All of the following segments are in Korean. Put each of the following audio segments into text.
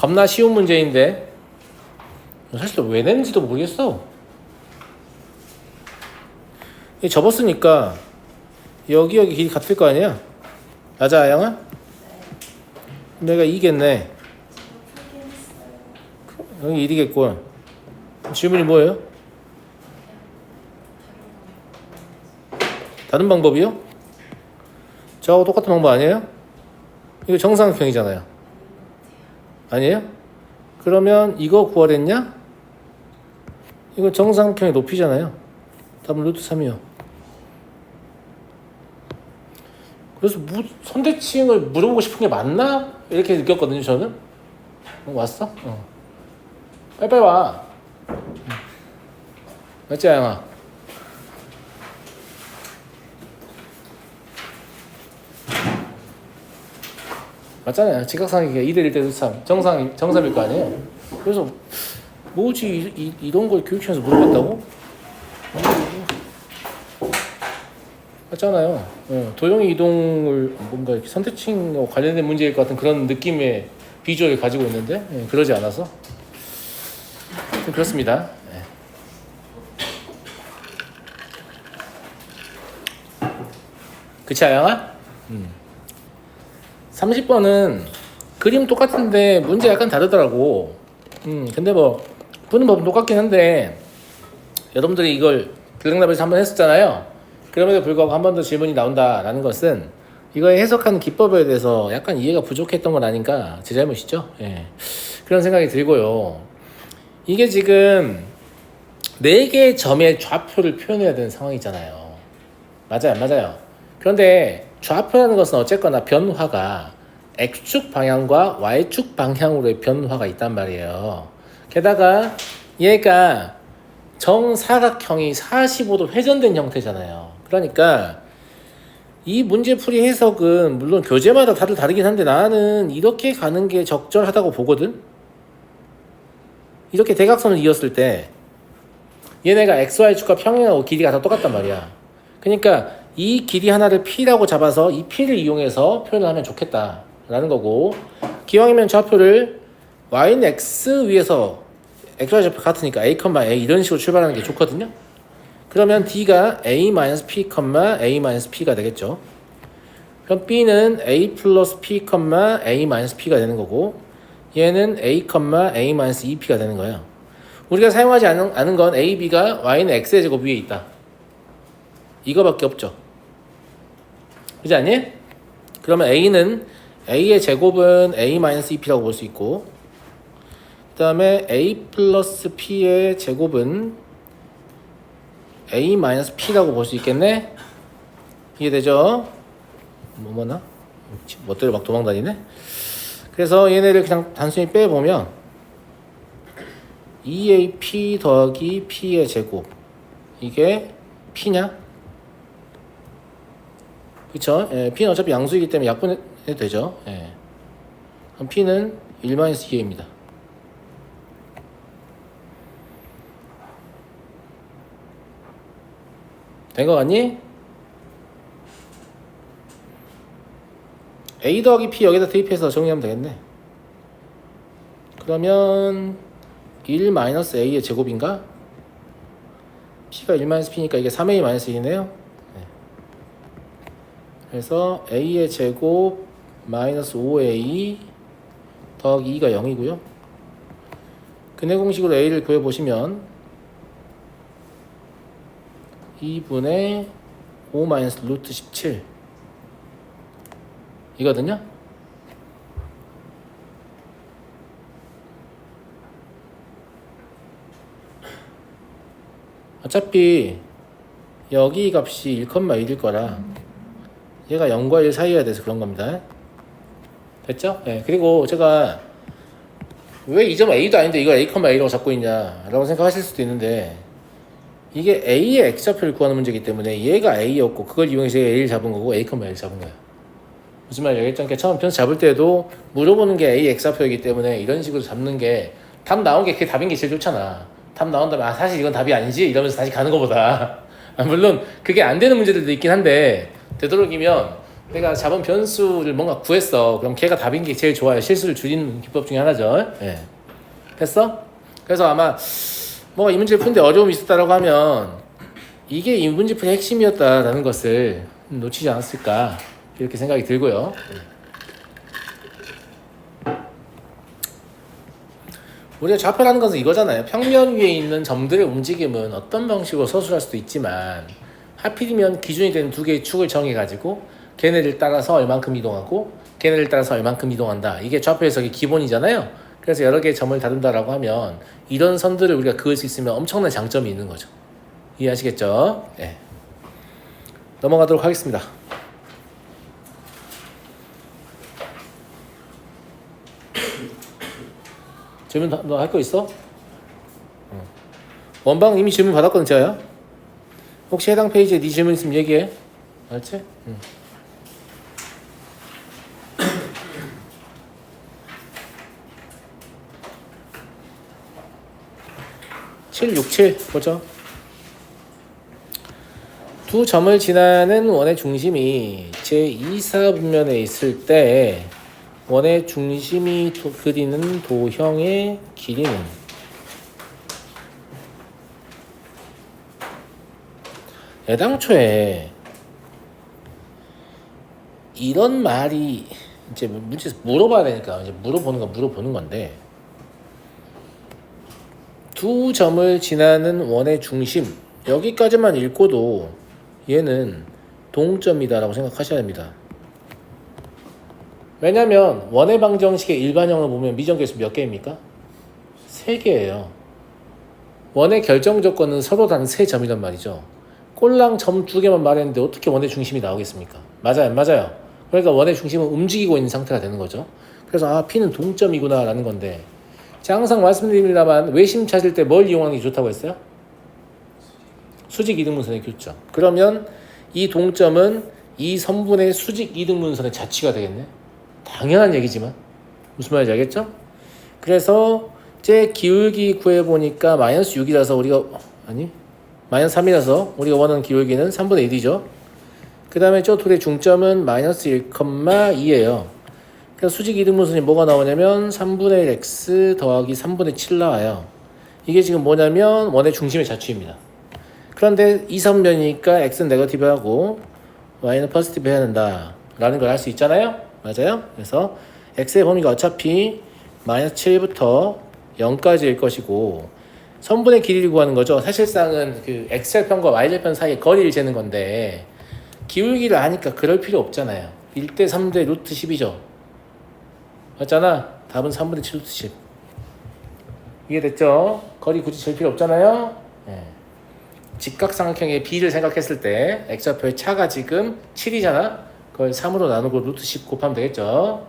겁나 쉬운 문제인데 사실 왜 냈는지도 모르겠어. 접었으니까 여기 길이 같을 거 아니야? 맞아, 아영아? 내가 2겠네. 여기 1이겠군. 질문이 뭐예요? 다른 방법이요? 저하고 똑같은 방법 아니에요? 이거 정사각형이잖아요. 아니에요? 그러면 이거 구하랬냐? 이거 정사각형의 높이잖아요. 답은 루트 3이요. 그래서 선대칭을 물어보고 싶은 게 맞나? 이렇게 느꼈거든요, 저는. 왔어? 빨리빨리 와. 맞지, 아영아? 맞잖아요. 직각상이니까 2대1 대 3. 정삼일 거 아니에요? 그래서 뭐지 이런 걸 교육시간에서 물어봤다고? 맞잖아요. 도형의 이동을 뭔가 이렇게 선택칭과 관련된 문제일 것 같은 그런 느낌의 비주얼을 가지고 있는데 그러지 않아서 그렇습니다. 그치, 아영아? 30번은 그림 똑같은데 문제 약간 다르더라고. 근데 뭐 푸는 법은 똑같긴 한데 여러분들이 이걸 블랙라벨에서 한번 했었잖아요. 그럼에도 불구하고 한 번 더 질문이 나온다라는 것은 이거의 해석하는 기법에 대해서 약간 이해가 부족했던 건 아닌가, 제 잘못이죠. 그런 생각이 들고요. 이게 지금 4개의 점의 좌표를 표현해야 되는 상황이잖아요. 맞아요, 맞아요. 그런데 좌표라는 것은 어쨌거나 변화가 X축 방향과 Y축 방향으로의 변화가 있단 말이에요. 게다가 얘가 정사각형이 45도 회전된 형태잖아요. 그러니까 이 문제풀이 해석은 물론 교재마다 다들 다르긴 한데 나는 이렇게 가는 게 적절하다고 보거든. 이렇게 대각선을 이었을 때 얘네가 XY축과 평행하고 길이가 다 똑같단 말이야. 그러니까 이 길이 하나를 P라고 잡아서 이 P를 이용해서 표현을 하면 좋겠다 라는 거고, 기왕이면 좌표를 Y는 X 위에서 XY 좌표 같으니까 A, A 이런 식으로 출발하는 게 좋거든요. 그러면 D가 A-P, A-P가 되겠죠. 그럼 B는 A 플러스 P, A-P가 되는 거고, 얘는 A, A-2P가 되는 거예요. 우리가 사용하지 않은 건 A, B가 Y는 X의 제곱 위에 있다, 이거밖에 없죠. 그지 않니? 그러면 A의 제곱은 A-2P라고 볼 수 있고, 그 다음에 A 플러스 P의 제곱은 A-P라고 볼 수 있겠네? 이해되죠? 뭐나? 멋대로 막 도망다니네? 그래서 얘네를 그냥 단순히 빼보면 2AP 더하기 P의 제곱, 이게 P냐? 그쵸? P는 어차피 양수이기 때문에 약분해도 되죠. 그럼 P는 1-2a입니다. 된 거 같니? A 더하기 P 여기다 대입해서 정리하면 되겠네. 그러면 1-a의 제곱인가? P가 1-p니까 이게 3a-1이네요. 그래서 a의 제곱 마이너스 5a 더하기 2가 0이고요. 근해 공식으로 a를 구해보시면 2분의 5 마이너스 루트 17 이거든요. 어차피 여기 값이 1,1일 거라 얘가 0과 1 사이여야 돼서 그런 겁니다. 됐죠? 그리고 제가 왜 이 점 A도 아닌데 이걸 A,A라고 잡고 있냐 라고 생각하실 수도 있는데, 이게 A의 X좌표를 구하는 문제이기 때문에 얘가 A였고 그걸 이용해서 A를 잡은 거고 A,A를 잡은 거예요. 무슨 말이야? 일단 처음 편수 잡을 때도 물어보는 게 A, X좌표이기 때문에 이런 식으로 잡는 게 답 나온 게 그게 답인 게 제일 좋잖아. 답 나온 다음에 사실 이건 답이 아니지 이러면서 다시 가는 거보다 물론 그게 안 되는 문제들도 있긴 한데 되도록이면 내가 잡은 변수를 뭔가 구했어. 그럼 걔가 답인 게 제일 좋아요. 실수를 줄이는 기법 중에 하나죠. 예. 됐어? 그래서 아마 뭐가 이 문제를 푸는데 어려움이 있었다라고 하면 이게 이 문제 풀이의 핵심이었다라는 것을 놓치지 않았을까 이렇게 생각이 들고요. 우리가 좌표라는 것은 이거잖아요. 평면 위에 있는 점들의 움직임은 어떤 방식으로 서술할 수도 있지만 하필이면 기준이 되는 두 개의 축을 정해가지고 걔네를 따라서 얼만큼 이동하고 걔네를 따라서 얼만큼 이동한다. 이게 좌표 해석의 기본이잖아요. 그래서 여러 개의 점을 다룬다라고 하면 이런 선들을 우리가 그을 수 있으면 엄청난 장점이 있는 거죠. 이해하시겠죠? 네. 넘어가도록 하겠습니다. 질문 너 할 거 있어? 원방 이미 질문 받았거든 제가요. 혹시 해당 페이지에 네 질문 있으면 얘기해. 알았지? 767 보죠. 두 점을 지나는 원의 중심이 제2사분면에 있을 때 원의 중심이 그리는 도형의 길이는 애당초에 이런 말이 이제 문제에서 물어봐야 되니까 이제 물어보는 건데 두 점을 지나는 원의 중심 여기까지만 읽고도 얘는 동점이다라고 생각하셔야 됩니다. 왜냐면 원의 방정식의 일반형을 보면 미정계수 몇 개입니까? 3개예요. 원의 결정 조건은 서로 단 3점이란 말이죠. 꼴랑 점 2개만 말했는데 어떻게 원의 중심이 나오겠습니까? 맞아요, 안 맞아요? 그러니까 원의 중심은 움직이고 있는 상태가 되는 거죠. 그래서 P는 동점이구나 라는 건데 제가 항상 말씀드립니다만 외심 찾을 때 뭘 이용하는 게 좋다고 했어요? 수직 이등분선의 교점. 그러면 이 동점은 이 선분의 수직 이등분선의 자취가 되겠네. 당연한 얘기지만 무슨 말인지 알겠죠? 그래서 제 기울기 구해보니까 마이너스 6이라서 우리가 마이너스 3이라서 우리가 원하는 기울기는 3분의 1이죠. 그 다음에 저 둘의 중점은 마이너스 1,2예요. 그래서 수직 이등분선이 뭐가 나오냐면 3분의 1 x 더하기 3분의 7 나와요. 이게 지금 뭐냐면 원의 중심의 자취입니다. 그런데 2선변이니까 x는 네거티브하고 y는 포지티브 해야 된다 라는 걸 알 수 있잖아요. 맞아요? 그래서 x의 범위가 어차피 마이너스 7부터 0까지일 것이고 선분의 길이를 구하는 거죠. 사실상은 그 x절편과 y절편 사이의 거리를 재는 건데 기울기를 아니까 그럴 필요 없잖아요. 1대 3대 루트 10이죠. 맞잖아. 답은 3분의 7 루트 10. 이해됐죠? 거리 굳이 잴 필요 없잖아요. 네. 직각삼각형의 b를 생각했을 때 x좌표의 차가 지금 7이잖아. 그걸 3으로 나누고 루트 10 곱하면 되겠죠.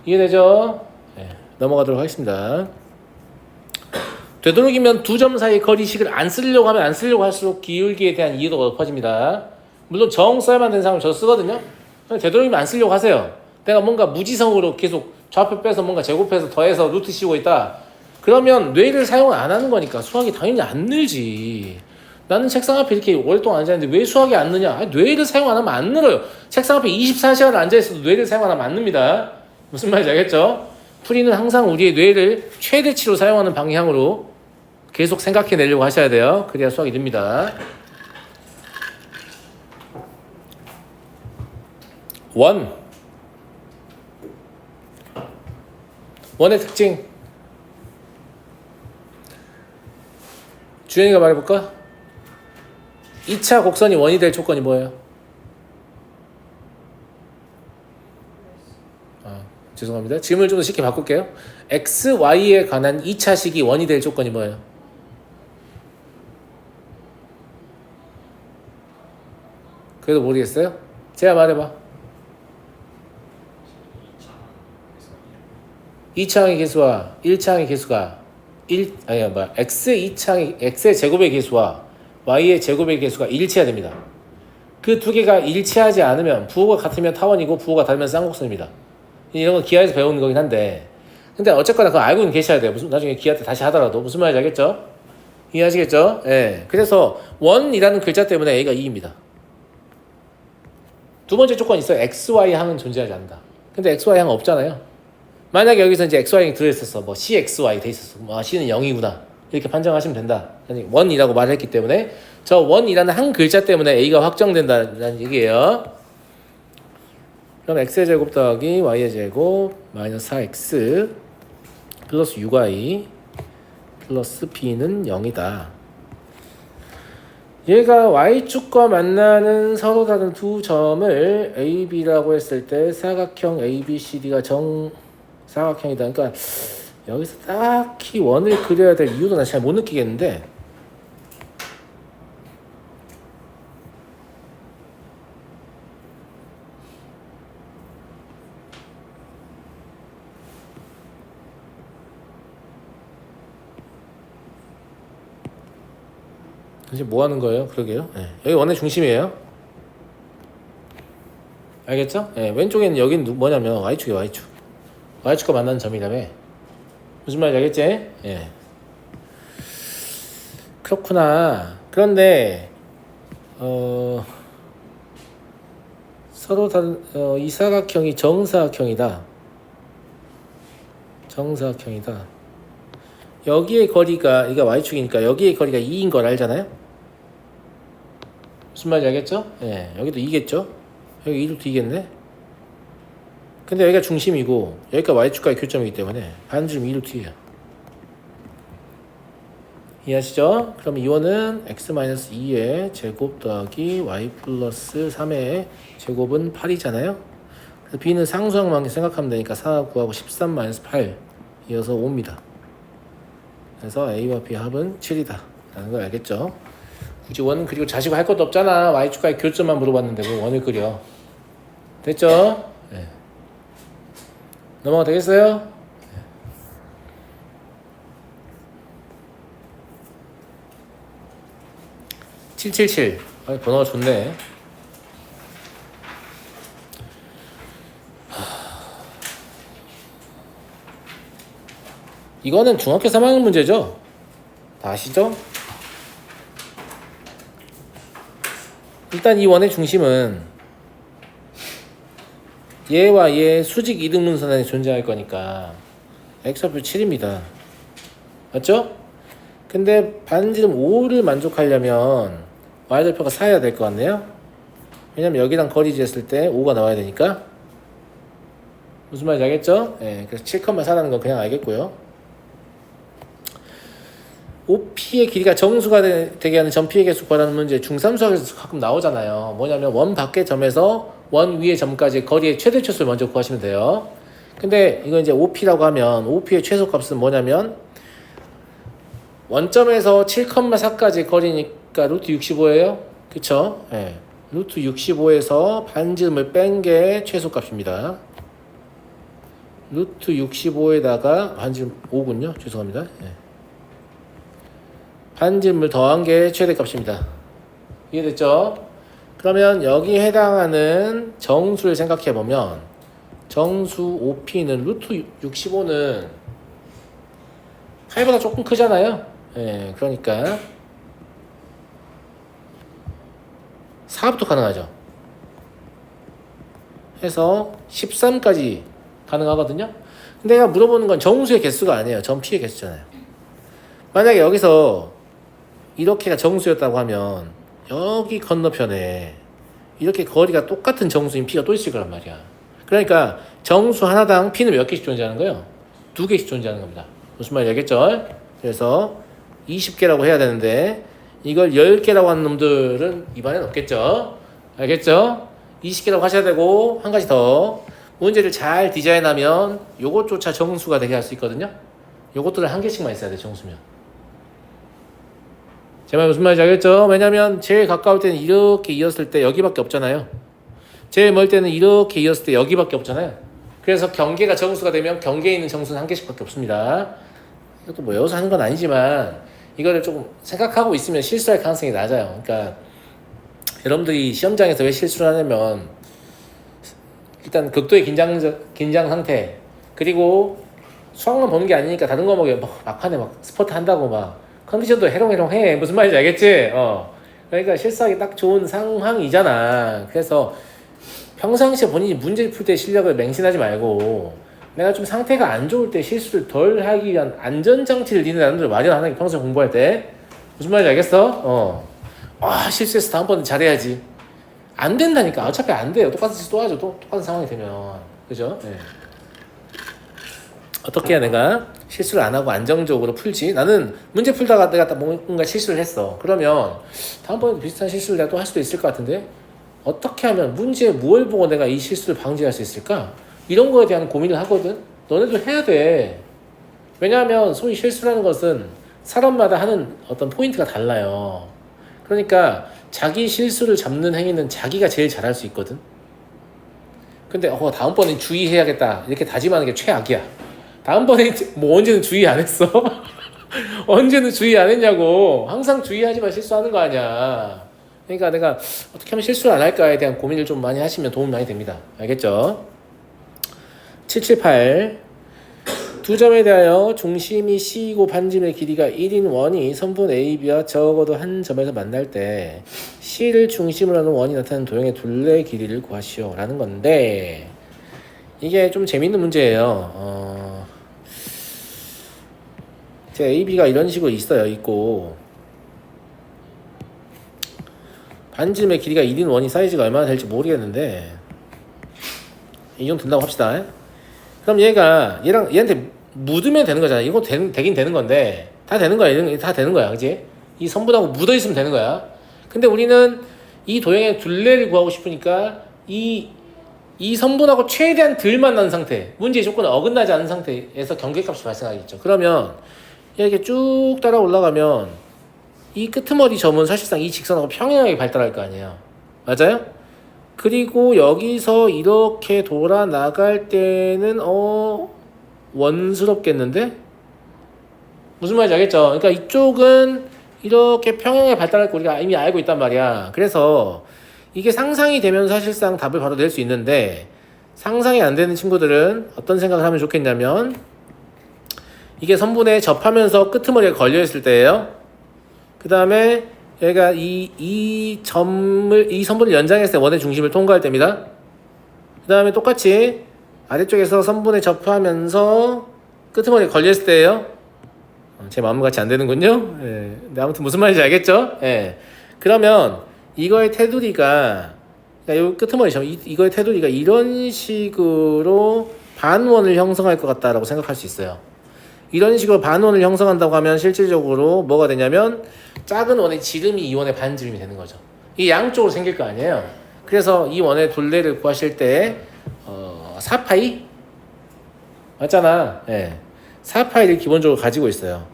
이해되죠? 네. 넘어가도록 하겠습니다. 되도록이면 두 점 사이 거리식을 안 쓰려고 하면 안 쓰려고 할수록 기울기에 대한 이해도가 높아집니다. 물론 정 써야만 되는 사람은 저 쓰거든요. 되도록이면 안 쓰려고 하세요. 내가 뭔가 무지성으로 계속 좌표 빼서 뭔가 제곱해서 더해서 루트 씌우고 있다. 그러면 뇌를 사용 안 하는 거니까 수학이 당연히 안 늘지. 나는 책상 앞에 이렇게 오랫동안 앉아있는데 왜 수학이 안 느냐? 아니, 뇌를 사용 안 하면 안 늘어요. 책상 앞에 24시간을 앉아있어도 뇌를 사용 안 하면 안 늡니다. 무슨 말인지 알겠죠? 풀이는 항상 우리의 뇌를 최대치로 사용하는 방향으로 계속 생각해내려고 하셔야 돼요. 그래야 수학이 늡니다. 원의 특징 주연이가 말해볼까? 2차 곡선이 원이 될 조건이 뭐예요? 죄송합니다. 질문을 좀 더 쉽게 바꿀게요. x, y에 관한 2차식이 원이 될 조건이 뭐예요? 그래도 모르겠어요? 제가 말해봐. 2차항의 개수와 1차항의 개수가 x의 제곱의 개수와 y의 제곱의 개수가 일치해야 됩니다. 그 두 개가 일치하지 않으면 부호가 같으면 타원이고 부호가 다르면 쌍곡선입니다. 이런 거 기하에서 배우는 거긴 한데 근데 어쨌거나 그거 알고는 계셔야 돼요. 나중에 기하 때 다시 하더라도 무슨 말인지 알겠죠? 이해하시겠죠? 예. 그래서 원이라는 글자 때문에 A가 2입니다. 두 번째 조건이 있어요. XY 항은 존재하지 않는다. 근데 XY 항은 없잖아요. 만약에 여기서 이제 XY가 들어있었어. 뭐 CXY 돼 있었어. 뭐 C는 0이구나. 이렇게 판정하시면 된다. 아니, 1이라고 말했기 때문에 저 1이라는 한 글자 때문에 A가 확정된다는 얘기예요. 그럼 X의 제곱 더하기 Y의 제곱 마이너스 4X 플러스 6Y 플러스 B는 0이다. 얘가 Y축과 만나는 서로 다른 두 점을 AB라고 했을 때 사각형 ABCD가 정사각형이다. 그러니까 여기서 딱히 원을 그려야 될 이유도 난 잘 못 느끼겠는데 이제 뭐 하는 거예요? 그러게요. 네. 여기 원의 중심이에요. 알겠죠? 네. 왼쪽에는 여기는 뭐냐면 Y축이에요. Y축. Y축과 만나는 점이라며. 무슨 말인지 알겠지? 예. 그렇구나. 그런데 서로 다른 이 사각형이 정사각형이다. 정사각형이다. 여기의 거리가 이게 Y축이니까 여기의 거리가 2인 걸 알잖아요? 무슨 말인지 알겠죠? 예. 여기도 2겠죠? 여기 2루트 2겠네? 근데 여기가 중심이고 여기가 Y축과의 교점이기 때문에 반지름 2루트 2야. 이해하시죠? 그럼 이원은 x-2의 제곱 더하기 y 플러스 3의 제곱은 8이잖아요? 그래서 b는 상수항만 생각하면 되니까 4, 9하고 13-8 이어서 5입니다. 그래서 a와 b 합은 7이다 라는 걸 알겠죠? 굳이 원 그리고 자시고 할 것도 없잖아. y축과의 교점만 물어봤는데 뭐 원을 그려. 됐죠? 네. 넘어가 되겠어요? 777. 번호가 좋네. 이거는 중학교 3학년 문제죠? 다 아시죠? 일단 이 원의 중심은 얘와 얘 수직 이등분선에 존재할 거니까 x좌표 7입니다. 맞죠? 근데 반지름 5를 만족하려면 y좌표가 4여야 될 것 같네요. 왜냐면 여기랑 거리 재었을 때 5가 나와야 되니까. 무슨 말인지 알겠죠? 예, 그래서 7,4라는 건 그냥 알겠고요. OP의 길이가 정수가 되게 하는 점피의 개수 구하라는 문제 중3 수학에서 가끔 나오잖아요. 뭐냐면 원 밖의 점에서 원 위의 점까지 거리의 최대 최소를 먼저 구하시면 돼요. 근데 이거 이제 OP라고 하면 OP의 최소값은 뭐냐면 원점에서 7,4까지 거리니까 루트 65예요. 그쵸? 예. 루트 65에서 반지름을 뺀 게 최소값입니다. 루트 65에다가 반지름 5군요. 죄송합니다. 예. 반지름을 더한 게 최대값입니다. 이해됐죠? 그러면 여기에 해당하는 정수를 생각해보면 정수 OP는 루트 65는 8보다 조금 크잖아요. 예, 그러니까 4부터 가능하죠. 해서 13까지 가능하거든요. 근데 내가 물어보는 건 정수의 개수가 아니에요. 점피의 개수잖아요. 만약에 여기서 이렇게가 정수였다고 하면 여기 건너편에 이렇게 거리가 똑같은 정수인 P가 또 있을 거란 말이야. 그러니까 정수 하나당 P는 몇 개씩 존재하는 거예요? 2개씩 존재하는 겁니다. 무슨 말인지 알겠죠? 그래서 20개라고 해야 되는데 이걸 10개라고 하는 놈들은 입안에 없겠죠? 알겠죠? 20개라고 하셔야 되고 한 가지 더 문제를 잘 디자인하면 요것조차 정수가 되게 할 수 있거든요. 요것들을 한 개씩만 있어야 돼. 정수면. 제 말 무슨 말인지 알겠죠? 왜냐면 제일 가까울 때는 이렇게 이었을 때 여기밖에 없잖아요. 제일 멀 때는 이렇게 이었을 때 여기밖에 없잖아요. 그래서 경계가 정수가 되면 경계에 있는 정수는 한 개씩밖에 없습니다. 이것도 뭐 여기서 하는 건 아니지만 이거를 조금 생각하고 있으면 실수할 가능성이 낮아요. 그러니까 여러분들이 시험장에서 왜 실수를 하냐면 일단 극도의 긴장 상태 그리고 수학만 보는 게 아니니까 다른 거 막판에 막 스포트 한다고 막 컨디션도 해롱해롱해. 무슨 말인지 알겠지? 그러니까 실수하기 딱 좋은 상황이잖아. 그래서 평상시에 본인이 문제 풀 때 실력을 맹신하지 말고 내가 좀 상태가 안 좋을 때 실수를 덜 하기 위한 안전장치를 니네 나름대로 마련하는 게 평소에 공부할 때. 무슨 말인지 알겠어? 실수해서 다음번엔 잘해야지. 안 된다니까. 어차피 안 돼요. 똑같은 짓 또 하죠. 똑같은 상황이 되면. 그죠? 네. 어떻게 해야 내가 실수를 안 하고 안정적으로 풀지? 나는 문제 풀다가 내가 뭔가 실수를 했어. 그러면 다음번에도 비슷한 실수를 내가 또 할 수도 있을 것 같은데 어떻게 하면 문제에 뭘 보고 내가 이 실수를 방지할 수 있을까? 이런 거에 대한 고민을 하거든. 너네도 해야 돼. 왜냐하면 소위 실수라는 것은 사람마다 하는 어떤 포인트가 달라요. 그러니까 자기 실수를 잡는 행위는 자기가 제일 잘할 수 있거든. 근데 다음번엔 주의해야겠다 이렇게 다짐하는 게 최악이야. 다음번에 뭐 언제는 주의 안 했어? 언제는 주의 안 했냐고. 항상 주의하지만 실수하는 거 아니야. 그러니까 내가 어떻게 하면 실수를 안 할까에 대한 고민을 좀 많이 하시면 도움이 많이 됩니다. 알겠죠? 778 두 점에 대하여 중심이 C이고 반지름의 길이가 1인 원이 선분 AB와 적어도 한 점에서 만날 때 C를 중심으로 하는 원이 나타나는 도형의 둘레 길이를 구하시오 라는 건데 이게 좀 재밌는 문제예요. 제 AB가 이런 식으로 있고 반지름의 길이가 1인 원이 사이즈가 얼마나 될지 모르겠는데 이 정도 된다고 합시다. 그럼 얘한테 묻으면 되는 거잖아. 이거 되긴 되는 건데 다 되는 거야. 다 되는 거야. 그치? 이 선분하고 묻어 있으면 되는 거야. 근데 우리는 이 도형의 둘레를 구하고 싶으니까 이 선분하고 최대한 덜 만난 상태, 문제의 조건에 어긋나지 않은 상태에서 경계값이 발생하겠죠. 그러면 이렇게 쭉 따라 올라가면 이 끄트머리 점은 사실상 이 직선하고 평행하게 발달할 거 아니에요. 맞아요? 그리고 여기서 이렇게 돌아 나갈 때는 원스럽겠는데? 무슨 말인지 알겠죠? 그러니까 이쪽은 이렇게 평행하게 발달할 거 우리가 이미 알고 있단 말이야. 그래서 이게 상상이 되면 사실상 답을 바로 낼 수 있는데 상상이 안 되는 친구들은 어떤 생각을 하면 좋겠냐면 이게 선분에 접하면서 끄트머리가 걸려있을 때예요. 그 다음에 여기가 이 선분을 연장했을 때 원의 중심을 통과할 때입니다. 그 다음에 똑같이 아래쪽에서 선분에 접하면서 끄트머리가 걸려있을 때예요. 제 마음같이 안 되는군요. 예. 근데 아무튼 무슨 말인지 알겠죠? 예. 그러면 이거의 테두리가 이 끄트머리 점 이거의 테두리가 이런 식으로 반원을 형성할 것 같다라고 생각할 수 있어요. 이런 식으로 반원을 형성한다고 하면 실질적으로 뭐가 되냐면 작은 원의 지름이 이 원의 반지름이 되는 거죠. 이게 양쪽으로 생길 거 아니에요. 그래서 이 원의 둘레를 구하실 때 4파이? 맞잖아. 예. 4파이를 기본적으로 가지고 있어요.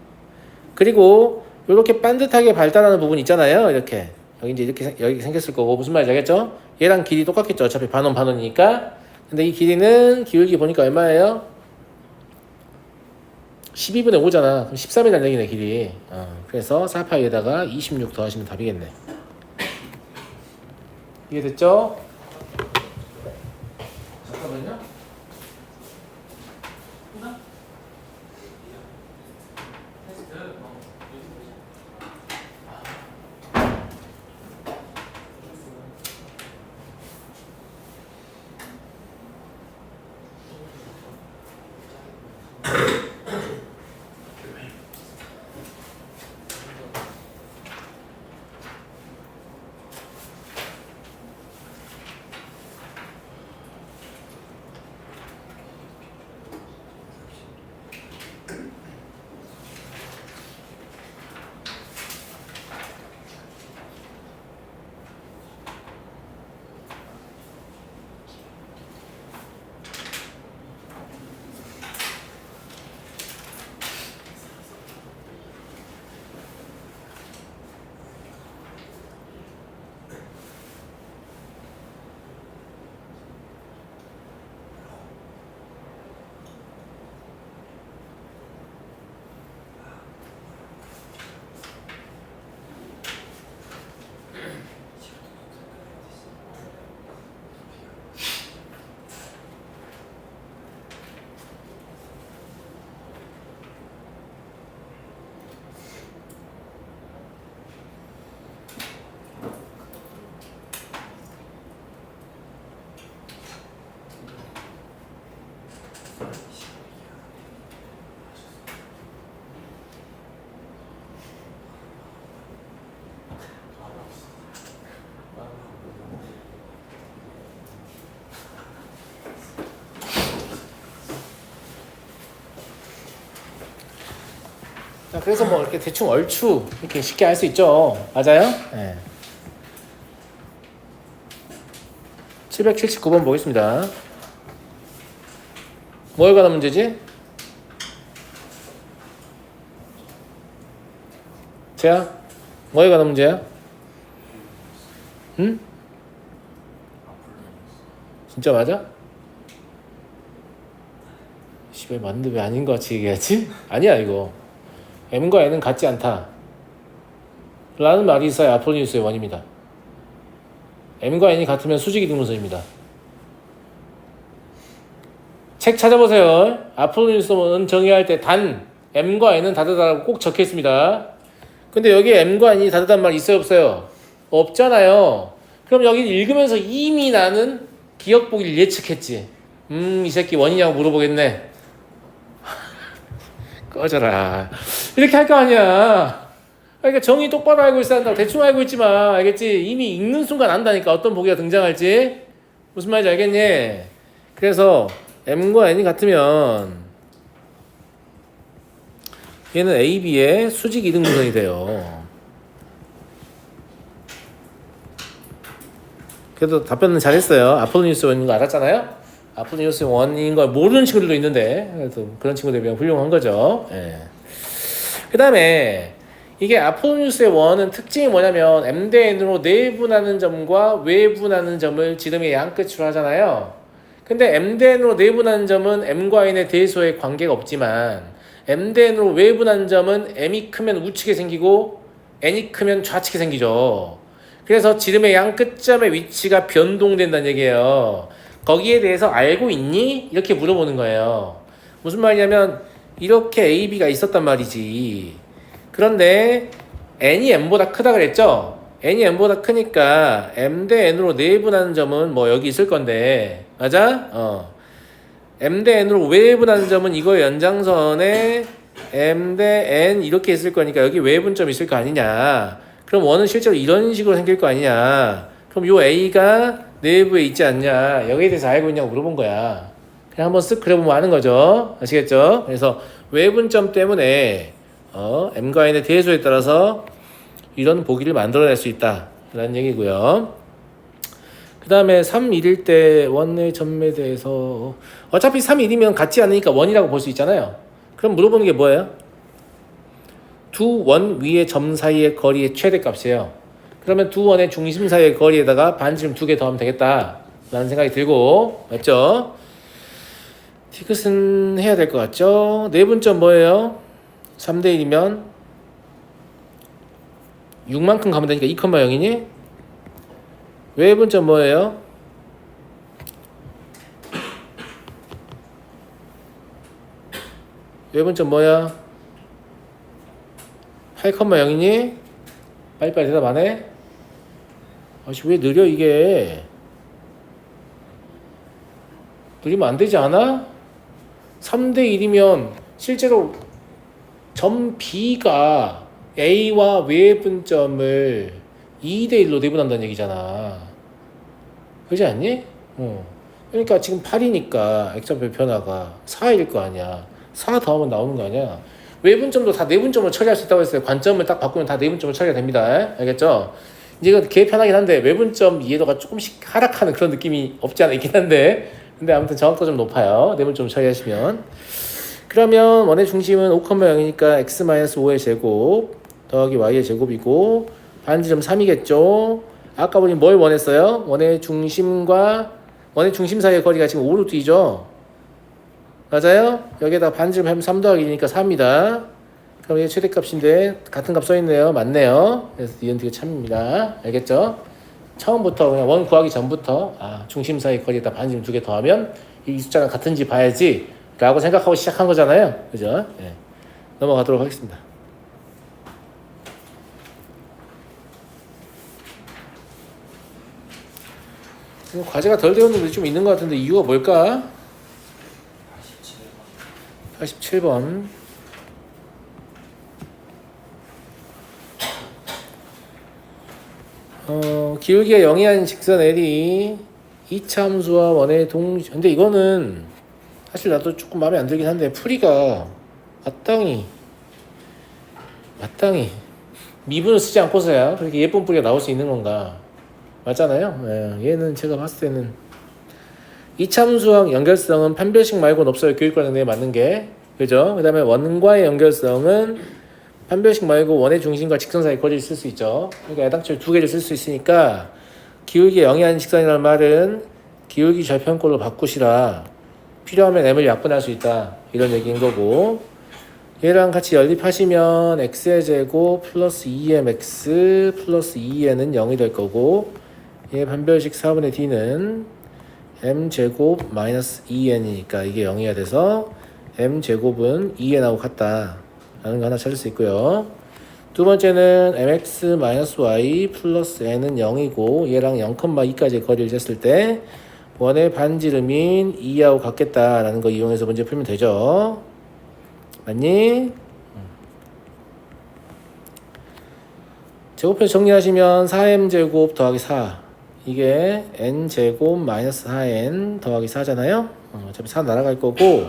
그리고 이렇게 반듯하게 발달하는 부분 있잖아요. 이렇게 여기 이제 이렇게 여기 생겼을 거고 무슨 말인지 알겠죠? 얘랑 길이 똑같겠죠. 어차피 반원이니까. 근데 이 길이는 기울기 보니까 얼마예요? 12분의 5잖아. 그럼 13이 달리기네 길이. 그래서 4파이에다가 26 더하시면 답이겠네. 이해됐죠? 잠깐만요. 자, 그래서 뭐 이렇게 대충 얼추 이렇게 쉽게 할 수 있죠. 맞아요? 네. 779번 보겠습니다. 뭐에 관한 문제지? 재야? 뭐에 관한 문제야? 응? 진짜 맞아? 씨발 맞는데 왜 아닌 것 같이 얘기하지? 아니야 이거. M과 N은 같지 않다 라는 말이 있어야 아폴로니우스의 원입니다. M과 N이 같으면 수직이등분선입니다. 책 찾아보세요. 아폴로니우스는 정의할 때 단 M과 N은 다르다라고 꼭 적혀 있습니다. 근데 여기에 M과 N이 다르단 말 있어요 없어요? 없잖아요. 그럼 여기 읽으면서 이미 나는 기억 보기를 예측했지. 이 새끼 원이냐고 물어보겠네. 꺼져라. 이렇게 할 거 아니야. 그러니까 정의 똑바로 알고 있어야 한다고. 대충 알고 있지만 알겠지? 이미 읽는 순간 안다니까 어떤 보기가 등장할지. 무슨 말인지 알겠니? 그래서 M과 N이 같으면 얘는 AB의 수직 이등분선이 돼요. 그래도 답변은 잘했어요. 아폴로니우스 원인 거 알았잖아요. 아폴로니우스 원인 걸 모르는 친구들도 있는데 그래도 그런 친구들에 비하면 훌륭한 거죠. 예. 그 다음에 이게 아폴로니우스의 원은 특징이 뭐냐면 M 대 N으로 내분하는 점과 외분하는 점을 지름의 양끝으로 하잖아요. 근데 M 대 N으로 내분하는 점은 M과 N의 대소에 관계가 없지만 M 대 N으로 외분하는 점은 M이 크면 우측에 생기고 N이 크면 좌측에 생기죠. 그래서 지름의 양 끝점의 위치가 변동된다는 얘기예요. 거기에 대해서 알고 있니? 이렇게 물어보는 거예요. 무슨 말이냐면 이렇게 AB가 있었단 말이지. 그런데 N이 M보다 크다 그랬죠? N이 M보다 크니까 M 대 N으로 내분하는 점은 뭐 여기 있을 건데 맞아? M 대 N으로 외분하는 점은 이거 연장선에 M 대 N 이렇게 있을 거니까 여기 외분점 있을 거 아니냐. 그럼 원은 실제로 이런 식으로 생길 거 아니냐. 그럼 요 A가 내부에 있지 않냐. 여기에 대해서 알고 있냐고 물어본 거야. 그냥 한번 쓱 그려보면 아는 거죠. 아시겠죠? 그래서 외분점 때문에 M과 N의 대소에 따라서 이런 보기를 만들어낼 수 있다 라는 얘기고요. 그 다음에 3, 1일 때 원의 점에 대해서 어차피 3, 1이면 같지 않으니까 원이라고 볼 수 있잖아요. 그럼 물어보는 게 뭐예요? 두 원 위의 점 사이의 거리의 최대값이에요. 그러면 두 원의 중심 사이의 거리에다가 반지름 2개 더하면 되겠다 라는 생각이 들고 맞죠? 티귿은 해야 될 것 같죠? 내분점 뭐예요? 3대 1이면 6만큼 가면 되니까 2,0이니? 외분점 뭐예요? 외분점 뭐야? 8,0이니? 빨리빨리 대답 안 해? 아씨 왜 느려 이게? 느리면 안 되지 않아? 3대 1이면 실제로 점 B가 A와 외분점을 2대 1로 내분한다는 얘기잖아. 그렇지 않니? 그러니까 지금 8이니까 액정표 변화가 4일 거 아니야. 4 더하면 나오는 거 아니야. 외분점도 다 내분점으로 처리할 수 있다고 했어요. 관점을 딱 바꾸면 다 내분점으로 처리가 됩니다. 알겠죠? 이제 이건 개 편하긴 한데 외분점 이해도가 조금씩 하락하는 그런 느낌이 없지 않아 있긴 한데 근데 아무튼 정확도가 좀 높아요. 내분점 처리하시면. 그러면 원의 중심은 5,0이니까 x-5의 제곱 더하기 y의 제곱이고 반지름 3이겠죠. 아까 우리 뭘 원했어요? 원의 중심 사이의 거리가 지금 5로 뛰죠. 맞아요? 여기에다가 반지름 하면 3 더하기 1이니까 4입니다. 그럼 이게 최대값인데 같은 값 써있네요. 맞네요. 그래서 니은티가 참입니다. 알겠죠? 처음부터 그냥 원 구하기 전부터 중심 사이 거리에다 반지름 2개 더하면 이 숫자랑 같은지 봐야지 라고 생각하고 시작한 거잖아요. 그죠? 네. 넘어가도록 하겠습니다. 과제가 덜 되었는데 좀 있는 것 같은데 이유가 뭘까? 87번. 기울기가 0이 아닌 직선 L이 2차 함수와 원의 근데 이거는 사실 나도 조금 마음에 안 들긴 한데 풀이가 마땅히 마땅히 미분을 쓰지 않고서야 그렇게 예쁜 뿌리가 나올 수 있는 건가? 맞잖아요. 예, 얘는 제가 봤을 때는 이차함수학 연결성은 판별식 말고는 없어요. 교육과정에 맞는 게. 그죠? 그 다음에 원과의 연결성은 판별식 말고 원의 중심과 직선 사이 거리를 쓸 수 있죠. 그러니까 애당초 두 개를 쓸 수 있으니까 기울기 0이 아닌 직선이라는 말은 기울기 절편꼴로 바꾸시라. 필요하면 m을 약분할 수 있다. 이런 얘기인 거고, 얘랑 같이 연립하시면 x의 제곱 플러스 2mx 플러스 2n은 0이 될 거고, 얘 판별식 4분의 d는 m제곱 마이너스 2n이니까 이게 0이어야 돼서 m제곱은 2n하고 같다 라는 거 하나 찾을 수 있고요. 두 번째는 mx 마이너스 y 플러스 n은 0이고 얘랑 0,2까지 거리를 쟀을 때 원의 반지름인 2하고 같겠다라는 거 이용해서 문제 풀면 되죠. 맞니? 제곱해서 정리하시면 4m제곱 더하기 4 이게 n제곱 마이너스 4n 더하기 4잖아요. 어차피 4 날아갈 거고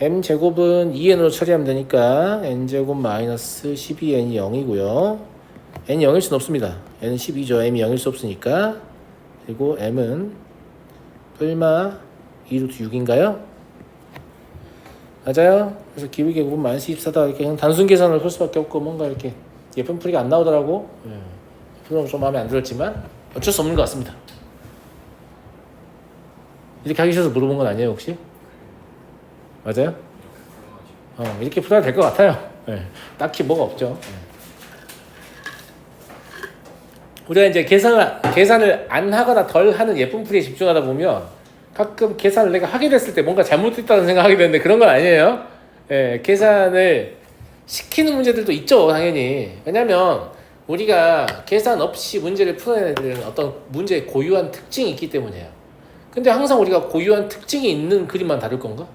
m제곱은 2n으로 처리하면 되니까 n제곱 마이너스 12n이 0이고요. n이 0일 수는 없습니다. n은 12죠. m이 0일 수 없으니까. 그리고 m은 얼마? 2루트 6인가요? 맞아요. 그래서 기울기 곱은 마이너스 24다. 이렇게 그냥 단순 계산을 할 수밖에 없고 뭔가 이렇게 예쁜 풀이가 안 나오더라고. 그럼 좀 마음에 안 들었지만 어쩔 수 없는 것 같습니다. 이렇게 하기 싫어서 물어본 건 아니에요 혹시? 맞아요? 이렇게 풀어야 될 것 같아요. 딱히 뭐가 없죠. 우리가 이제 계산을 안 하거나 덜 하는 예쁜 풀이에 집중하다 보면 가끔 계산을 내가 하게 됐을 때 뭔가 잘못됐다는 생각하게 되는데 그런 건 아니에요. 계산을 시키는 문제들도 있죠, 당연히. 왜냐면 우리가 계산 없이 문제를 풀어내야 되는 어떤 문제의 고유한 특징이 있기 때문이에요. 근데 항상 우리가 고유한 특징이 있는 그림만 다룰 건가?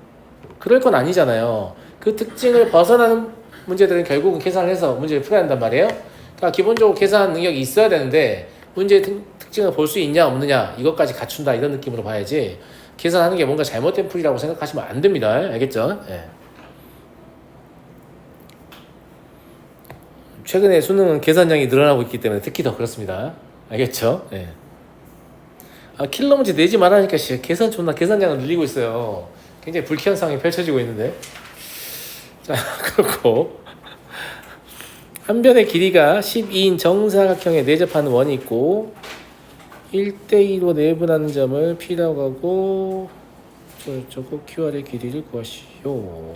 그럴 건 아니잖아요. 그 특징을 벗어나는 문제들은 결국은 계산을 해서 문제를 풀어야 한단 말이에요. 그러니까 기본적으로 계산 능력이 있어야 되는데 문제의 특징을 볼 수 있냐 없느냐 이것까지 갖춘다 이런 느낌으로 봐야지 계산하는 게 뭔가 잘못된 풀이라고 생각하시면 안 됩니다. 알겠죠? 최근에 수능은 계산량이 늘어나고 있기 때문에 특히 더 그렇습니다. 알겠죠? 킬러 문제 내지 말라니까 계산 존나 계산량을 늘리고 있어요. 굉장히 불쾌한 상황이 펼쳐지고 있는데. 자, 그렇고 한 변의 길이가 12인 정사각형에 내접하는 원이 있고 1대2로 내분하는 점을 P라고 하고 저거 QR의 길이를 구하시오.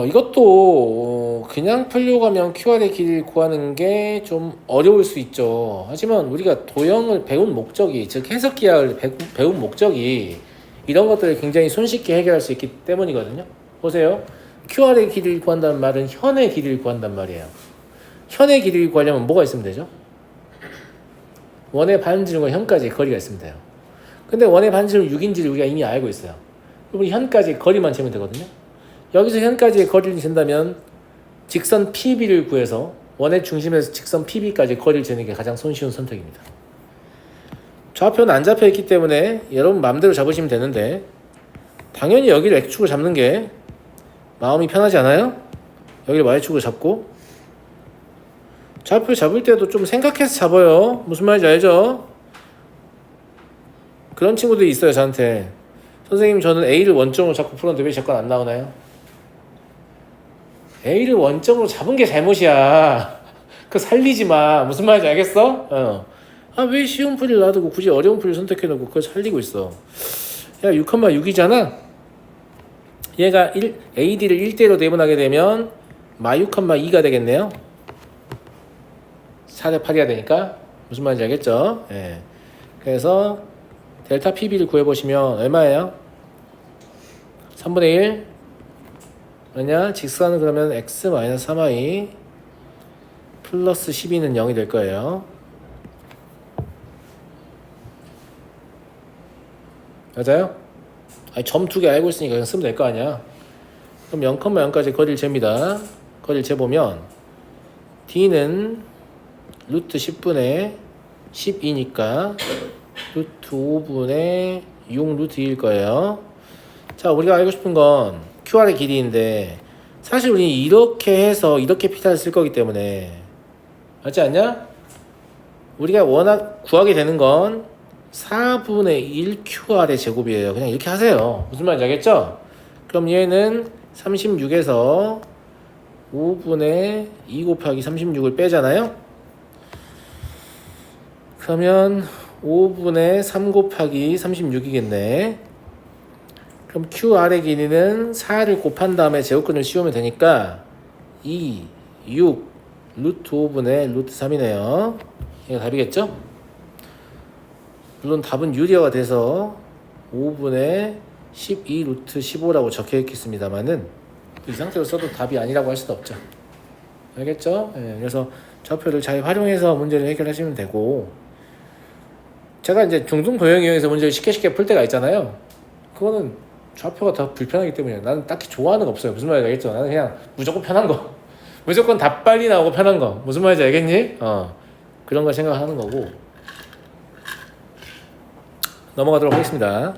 이것도 그냥 풀려고 하면 QR의 길이를 구하는 게 좀 어려울 수 있죠. 하지만 우리가 도형을 배운 목적이, 즉 해석기하를 배운 목적이 이런 것들을 굉장히 손쉽게 해결할 수 있기 때문이거든요. 보세요. QR의 길이를 구한다는 말은 현의 길이를 구한단 말이에요. 현의 길이를 구하려면 뭐가 있으면 되죠? 원의 반지름과 현까지 거리가 있으면 돼요. 근데 원의 반지름 6인지를 우리가 이미 알고 있어요. 그럼 현까지 거리만 재면 되거든요. 여기서 현까지의 거리를 재다면 직선 PB를 구해서 원의 중심에서 직선 PB까지 거리를 재는 게 가장 손쉬운 선택입니다. 좌표는 안 잡혀 있기 때문에 여러분 마음대로 잡으시면 되는데 당연히 여기를 X축으로 잡는 게 마음이 편하지 않아요? 여기를 Y축으로 잡고 좌표 잡을 때도 좀 생각해서 잡아요. 무슨 말인지 알죠? 그런 친구들이 있어요. 저한테 선생님 저는 A를 원점으로 잡고 풀었는데 왜 제 건 안 나오나요? A를 원점으로 잡은 게 잘못이야. 그거 살리지 마. 무슨 말인지 알겠어? 왜 쉬운 풀이를 놔두고 굳이 어려운 풀이를 선택해놓고 그걸 살리고 있어. 야 6,6이잖아. 얘가 AD를 1대1로 내분하게 되면 -6,2가 되겠네요. 4대 8이야 되니까 무슨 말인지 알겠죠? 그래서 델타 PB를 구해보시면 얼마예요? 3분의 1 왜냐? 직선은 그러면 x-3y 플러스 12는 0이 될 거예요. 맞아요? 점 두 개 알고 있으니까 그냥 쓰면 될 거 아니야. 그럼 0,0까지 거리를 잽니다. 거리를 재보면 D는 루트 10분의 12니까 루트 5분의 6 루트 2일 거예요. 자, 우리가 알고 싶은 건 QR의 길이인데 사실 우리 이렇게 해서 이렇게 피타를 쓸 거기 때문에 맞지 않냐? 우리가 워낙 구하게 되는 건 4분의 1 QR의 제곱이에요. 그냥 이렇게 하세요. 무슨 말인지 알겠죠? 그럼 얘는 36에서 5분의 2 곱하기 36을 빼잖아요? 그러면 5분의 3 곱하기 36이겠네. 그럼 QR의 길이는 4를 곱한 다음에 제곱근을 씌우면 되니까 2, 6, 루트 5분의 루트 3이네요. 이게 답이겠죠? 물론 답은 유리화가 돼서 5분의 12 루트 15라고 적혀 있겠습니다만은 이 상태로 써도 답이 아니라고 할 수도 없죠. 알겠죠? 예, 그래서 좌표를 잘 활용해서 문제를 해결하시면 되고, 제가 이제 중등 도형 이용해서 문제를 쉽게 풀 때가 있잖아요. 그거는 좌표가 더 불편하기 때문에 나는 딱히 좋아하는 거 없어요. 무슨 말인지 알겠죠? 나는 그냥 무조건 편한 거, 무조건 답 빨리 나오고 편한 거. 무슨 말인지 알겠니? 그런 걸 생각하는 거고. 넘어가도록 하겠습니다.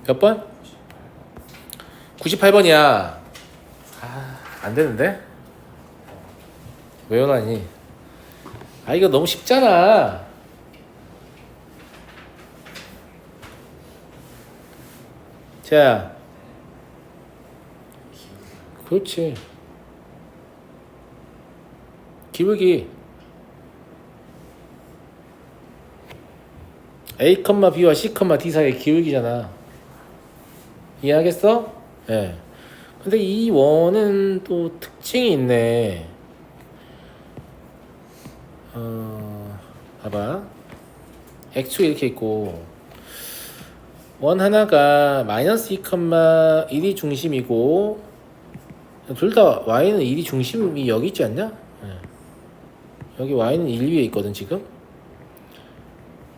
몇 번? 98번이야. 안 되는데? 왜 원하니? 이거 너무 쉽잖아. 자, 그렇지. 기울기 A, B와 C, D 사이의 기울기잖아. 이해하겠어? 예. 네. 근데 이 원은 또 특징이 있네. 봐봐. X축이 이렇게 있고, 원 하나가 마이너스 2,1이 중심이고, 둘 다 Y는 1이 중심이 여기 있지 않냐? 네. 여기 Y는 1 위에 있거든, 지금.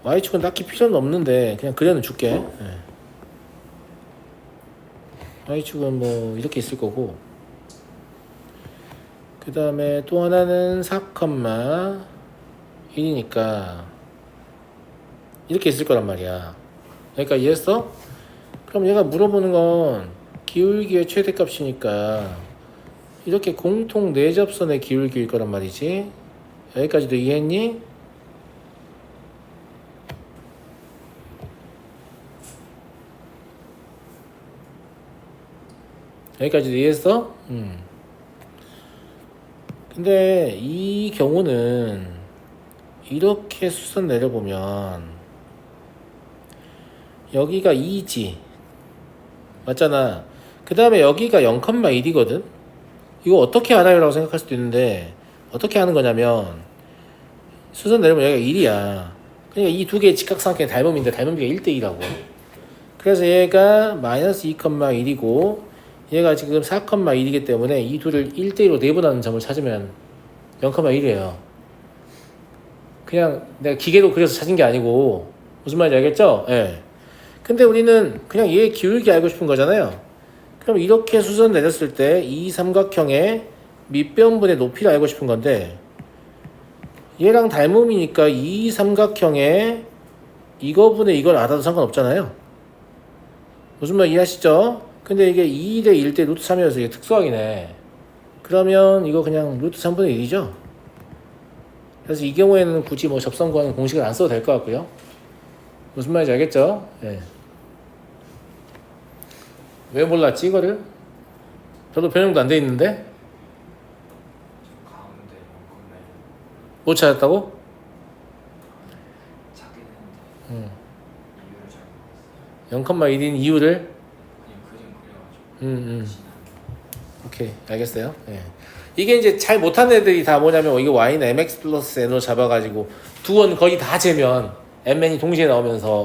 Y축은 딱히 필요는 없는데, 그냥 그려는 줄게. 네. Y축은 뭐, 이렇게 있을 거고, 그 다음에 또 하나는 4,1이니까, 이렇게 있을 거란 말이야. 그러니까 이해했어? 그럼 얘가 물어보는 건 기울기의 최대값이니까 이렇게 공통 내접선의 기울기일 거란 말이지. 여기까지도 이해했니? 여기까지도 이해했어? 근데 이 경우는 이렇게 수선 내려보면 여기가 2지 맞잖아. 그 다음에 여기가 0,1이거든. 이거 어떻게 알아요? 라고 생각할 수도 있는데 어떻게 하는 거냐면 수선 내려면 여기가 1이야. 그러니까 이 두 개의 직각삼각형의 닮음인데 닮음비가 1대2라고. 그래서 얘가 마이너스 2,1이고 얘가 지금 4,1이기 때문에 이 둘을 1대1로 내분하는 점을 찾으면 0,1이에요. 그냥 내가 기계로 그려서 찾은 게 아니고 무슨 말인지 알겠죠? 예. 근데 우리는 그냥 얘의 기울기 알고 싶은 거잖아요. 그럼 이렇게 수선 내렸을 때 이 삼각형의 밑변분의 높이를 알고 싶은 건데 얘랑 닮음이니까 이 삼각형의 이거분의 이걸 알아도 상관없잖아요. 무슨 말 이해하시죠? 근데 이게 2대 1대 루트 3이어서 이게 특수항이네. 그러면 이거 그냥 루트 3분의 1이죠. 그래서 이 경우에는 굳이 뭐 접선 구하는 공식을 안 써도 될 것 같고요. 무슨 말인지 알겠죠? 네. 왜 몰랐지 이거를? 저도 변형도 안 돼 있는데 못 찾았다고? 찾긴 했는데 이유를 잘 모르겠어요. 0,1인 이유를? 그냥 그림 그려가지고 오케이 알겠어요. 예. 이게 이제 잘 못하는 애들이 다 뭐냐면 이거 y는 mx 플러스 n으로 잡아가지고 두 원 거의 다 재면 mn이 동시에 나오면서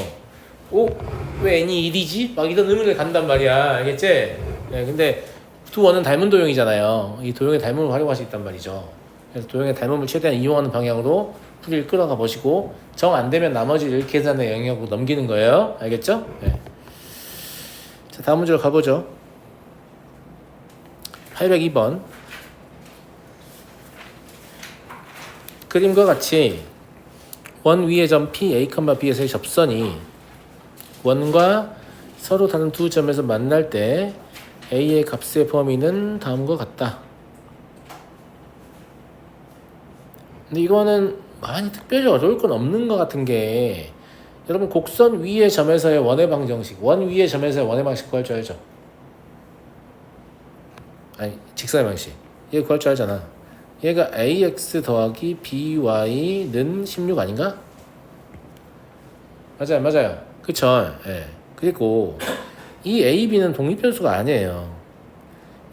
왜 n이 1이지? 막 이런 의문을 갖는단 말이야. 알겠지? 예, 근데 두 원은 닮은 도형이잖아요. 이 도형의 닮음을 활용할 수 있단 말이죠. 그래서 도형의 닮음을 최대한 이용하는 방향으로 풀이를 끌어가 보시고 정 안 되면 나머지를 계산의 영역으로 넘기는 거예요. 알겠죠? 예. 자, 다음 문제로 가보죠. 802번. 그림과 같이 원 위의 점 P, A, B에서의 접선이 원과 서로 다른 두 점에서 만날 때 A의 값의 범위는 다음과 같다. 근데 이거는 많이 특별히 어려울 건 없는 것 같은 게 여러분 곡선 위의 점에서의 원의 방정식, 원 위의 점에서의 원의 방식 구할 줄 알죠? 아니 직선의 방식 얘 구할 줄 알잖아. 얘가 ax 더하기 by는 16 아닌가? 맞아요 그쵸? 예. 그리고 이 a, b는 독립변수가 아니에요.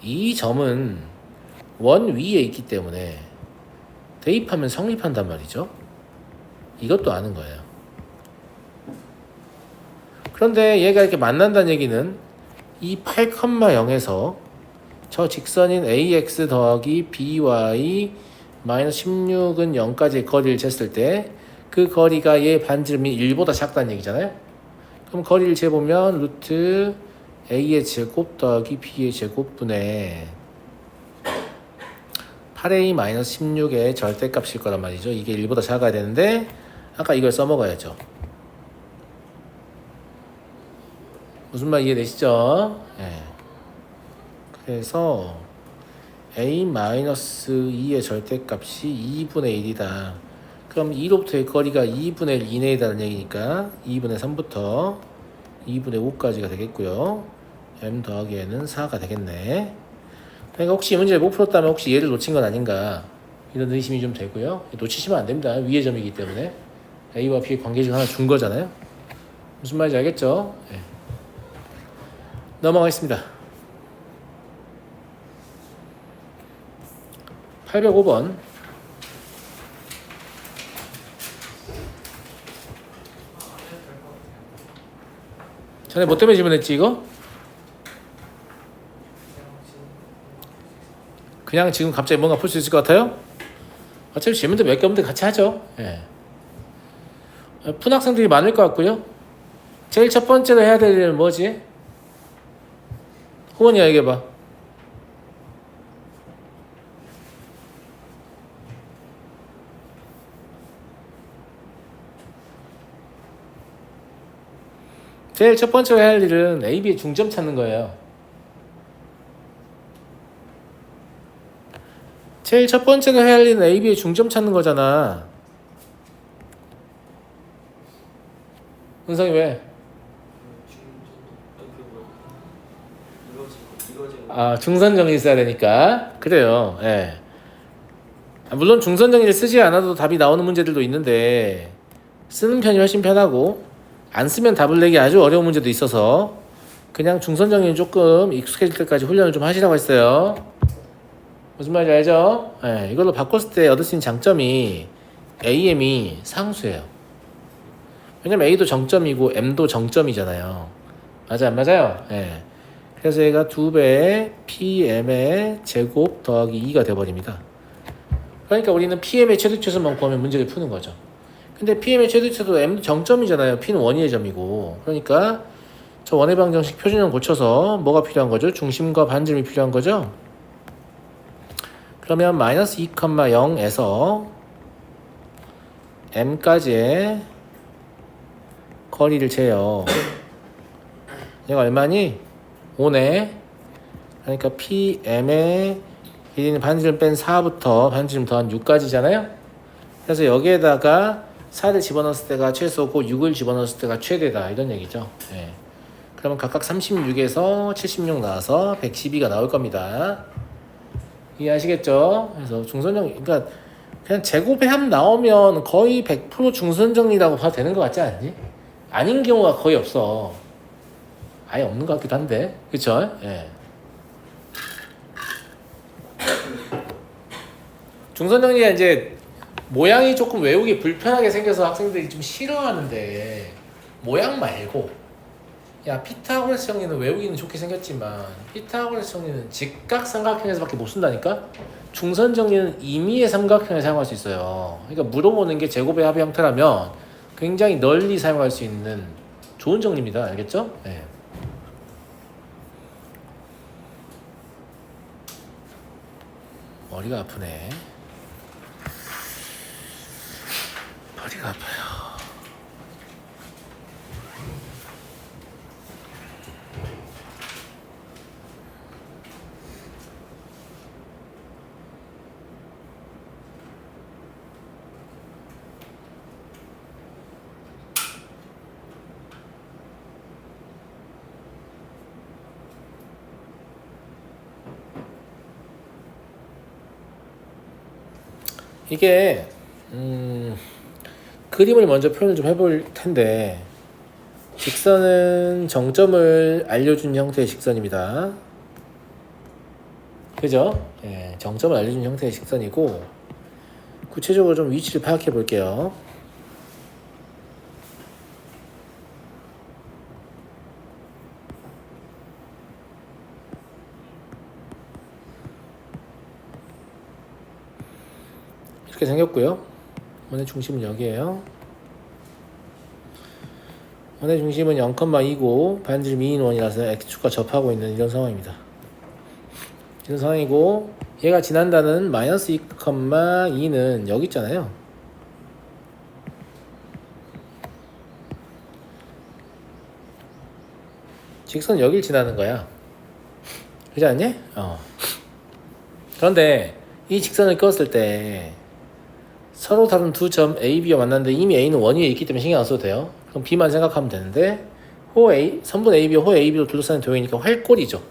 이 점은 원 위에 있기 때문에 대입하면 성립한단 말이죠. 이것도 아는 거예요. 그런데 얘가 이렇게 만난다는 얘기는 이 8,0에서 저 직선인 ax 더하기 by 마이너스 16은 0까지의 거리를 쟀을 때 그 거리가 얘 반지름이 1보다 작다는 얘기잖아요. 그럼 거리를 재보면 루트 a의 제곱 더하기 b의 제곱분의 8a 마이너스 16의 절대값일 거란 말이죠. 이게 1보다 작아야 되는데 아까 이걸 써먹어야죠. 무슨 말 이해되시죠? 네. 그래서 a-2의 절대값이 2분의 1이다. 그럼 2로부터의 거리가 2분의 1 이내에 달하는 얘기니까 2분의 3부터 2분의 5까지가 되겠고요. m 더하기 n은 4가 되겠네. 그러니까 혹시 이 문제를 못 풀었다면 혹시 얘를 놓친 건 아닌가 이런 의심이 좀 되고요. 놓치시면 안 됩니다. 위의 점이기 때문에 a와 b의 관계식 하나 준 거잖아요. 무슨 말인지 알겠죠? 네. 넘어가겠습니다. 805번 전에 뭐 때문에 질문했지 이거? 그냥 지금 갑자기 뭔가 풀 수 있을 것 같아요? 어차피 질문도 몇 개 없는데 같이 하죠. 예. 푼 학생들이 많을 것 같고요. 제일 첫 번째로 해야 될 일은 뭐지? 호원이야 얘기해봐. 제일 첫 번째로 해야 할 일은 A, B의 중점 찾는 거예요. 제일 첫 번째로 해야 할 일은 A, B의 중점 찾는 거잖아. 은성이 왜? 아, 중선 정리 써야 되니까. 그래요. 예. 물론 중선 정리를 쓰지 않아도 답이 나오는 문제들도 있는데 쓰는 편이 훨씬 편하고 안 쓰면 답을 내기 아주 어려운 문제도 있어서 그냥 중선 정리는 조금 익숙해질 때까지 훈련을 좀 하시라고 했어요. 무슨 말인지 알죠? 예, 이걸로 바꿨을 때 얻을 수 있는 장점이 AM이 상수예요. 왜냐면 A도 정점이고 M도 정점이잖아요. 맞아 안 맞아요? 예. 그래서 얘가 2배의 PM의 제곱 더하기 2가 돼버립니다. 그러니까 우리는 PM의 최대치수만 구하면 문제를 푸는 거죠. 근데 PM의 최대치도 M도 정점이잖아요. P는 원위의 점이고. 그러니까 저 원의 방정식 표준형 고쳐서 뭐가 필요한 거죠? 중심과 반지름이 필요한 거죠? 그러면 마이너스 2,0에서 M까지의 거리를 재요. 얘가 얼마니? 5네. 그러니까 PM의 길이는 반지름 뺀 4부터 반지름 더한 6까지잖아요. 그래서 여기에다가 4를 집어넣었을 때가 최소고 6을 집어넣었을 때가 최대다 이런 얘기죠. 네. 그러면 각각 36에서 76 나와서 112가 나올 겁니다. 이해하시겠죠? 그래서 중선정리, 그러니까 그냥 제곱의 합 나오면 거의 100% 중선정리라고 봐도 되는 것 같지 않니? 아닌 경우가 거의 없어. 아예 없는 것 같기도 한데, 그쵸? 예. 중선정리가 이제 모양이 조금 외우기 불편하게 생겨서 학생들이 좀 싫어하는데 모양 말고 야 피타고라스 정리는 외우기는 좋게 생겼지만 피타고라스 정리는 직각삼각형에서밖에 못 쓴다니까. 중선정리는 임의의 삼각형을 사용할 수 있어요. 그러니까 물어보는 게 제곱의 합의 형태라면 굉장히 널리 사용할 수 있는 좋은 정리입니다. 알겠죠? 네. 머리가 아프네. 허리가 아파요. 이게 그림을 먼저 표현을 좀 해볼 텐데, 직선은 정점을 알려준 형태의 직선입니다. 그죠? 예, 정점을 알려준 형태의 직선이고, 구체적으로 좀 위치를 파악해 볼게요. 이렇게 생겼고요. 원의 중심은 여기에요. 원의 중심은 0,2고 반지름 2인 원이라서 x축과 접하고 있는 이런 상황입니다. 이런 상황이고, 얘가 지난다는 마이너스 2,2는 여기 있잖아요. 직선 여길 지나는 거야. 그렇지 않니? 그런데 이 직선을 그었을 때 서로 다른 두 점 A, B가 만났는데 이미 A는 원 위에 있기 때문에 신경 안 써도 돼요. 그럼 B만 생각하면 되는데, 선분 A, B, 호 A, B로 둘러싸인 도형이니까 활골이죠.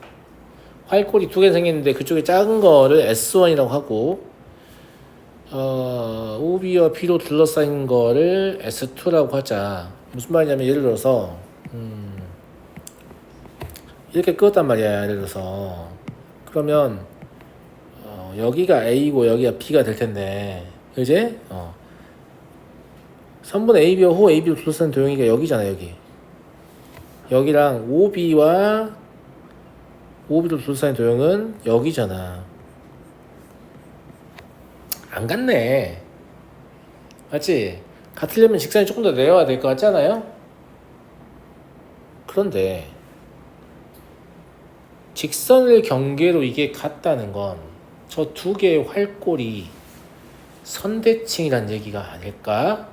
활골이 두 개 생겼는데 그쪽에 작은 거를 S1이라고 하고, OB와 B로 둘러싸인 거를 S2라고 하자. 무슨 말이냐면, 예를 들어서 이렇게 끄었단 말이야. 예를 들어서 그러면 여기가 A고 여기가 B가 될 텐데, 그지? 선분 AB와 호 AB로 둘러싼 도형이가 여기잖아. 여기랑 OB와 OB로 둘러싼 도형은 여기잖아. 안 같네. 맞지? 같으려면 직선이 조금 더 내려와야 될 것 같지 않아요? 그런데 직선을 경계로 이게 같다는 건 저 두 개의 활골이 선대칭이란 얘기가 아닐까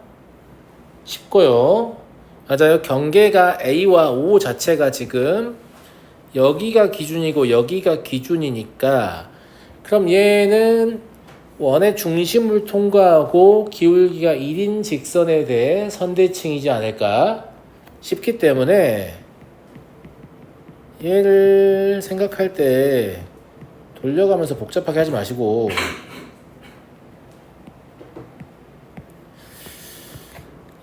싶고요. 맞아요. 경계가 A와 O 자체가 지금 여기가 기준이고 여기가 기준이니까, 그럼 얘는 원의 중심을 통과하고 기울기가 1인 직선에 대해 선대칭이지 않을까 싶기 때문에, 얘를 생각할 때 돌려가면서 복잡하게 하지 마시고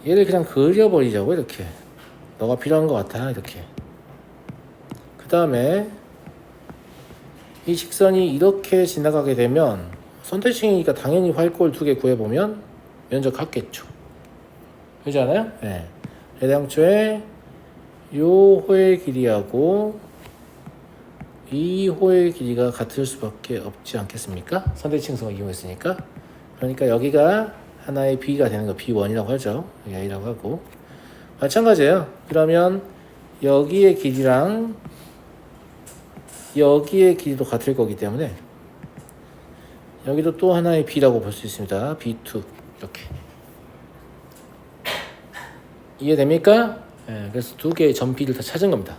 얘를 그냥 그려버리자고. 이렇게 너가 필요한 것 같아. 이렇게. 그 다음에 이 직선이 이렇게 지나가게 되면 선택식이니까 당연히 활골 두 개 구해보면 면적 같겠죠. 그렇지 않아요? 네. 애당초에 요 호의 길이하고 이 호의 길이가 같을 수밖에 없지 않겠습니까? 선대칭성을 이용했으니까. 그러니까 여기가 하나의 B가 되는 거 B1이라고 하죠. 여기 A라고 하고. 마찬가지예요. 그러면 여기의 길이랑 여기의 길이도 같을 거기 때문에 여기도 또 하나의 B라고 볼 수 있습니다. B2 이렇게. 이해됩니까? 네, 그래서 두 개의 점 B를 다 찾은 겁니다.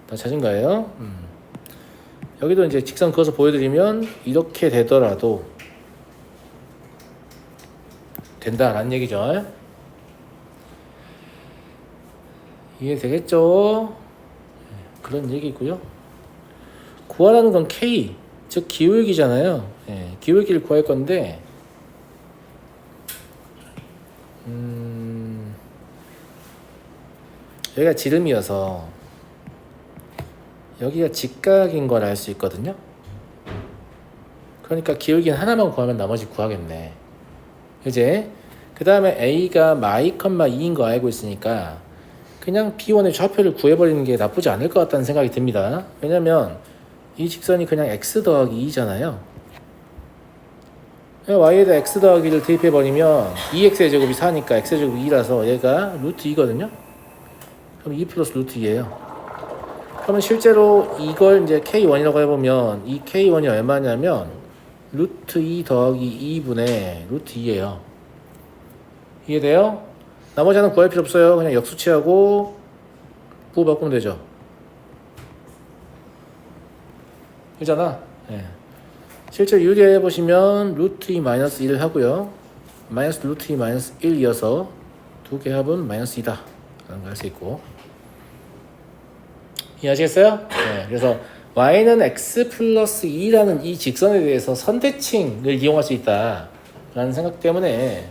다 찾은 거예요. 여기도 이제 직선 그어서 보여드리면 이렇게 되더라도 된다라는 얘기죠. 이해되겠죠? 그런 얘기고요. 구하라는 건 K, 즉 기울기잖아요. 예, 기울기를 구할 건데, 여기가 지름이어서 여기가 직각인 걸 알 수 있거든요. 그러니까 기울기는 하나만 구하면 나머지 구하겠네. 이제 그 다음에 A가 마이 컴마 2인 거 알고 있으니까 그냥 B1의 좌표를 구해버리는 게 나쁘지 않을 것 같다는 생각이 듭니다. 왜냐면 이 직선이 그냥 x 더하기 2잖아요. y에다 x 더하기를 대입해버리면 2x의 제곱이 4니까 x의 제곱이 2라서 얘가 루트 2거든요. 그럼 2 플러스 루트 2예요. 그러면 실제로 이걸 이제 k1이라고 해보면 이 k1이 얼마냐면 루트 2 더하기 2분의 루트 2예요. 이해돼요? 나머지 하나는 구할 필요 없어요. 그냥 역수치하고 부호 바꾸면 되죠. 그잖아. 예. 실제 유리에 보시면 루트 2 마이너스 1 하고요. 마이너스 루트 2 마이너스 1이어서 두 개 합은 마이너스 2다 라는 걸 알 수 있고. 이해하시겠어요? 네, 그래서 y는 x 플러스 2라는 이 직선에 대해서 선대칭을 이용할 수 있다 라는 생각 때문에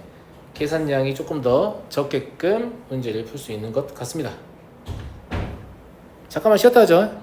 계산량이 조금 더 적게끔 문제를 풀 수 있는 것 같습니다. 잠깐만 쉬었다 하죠.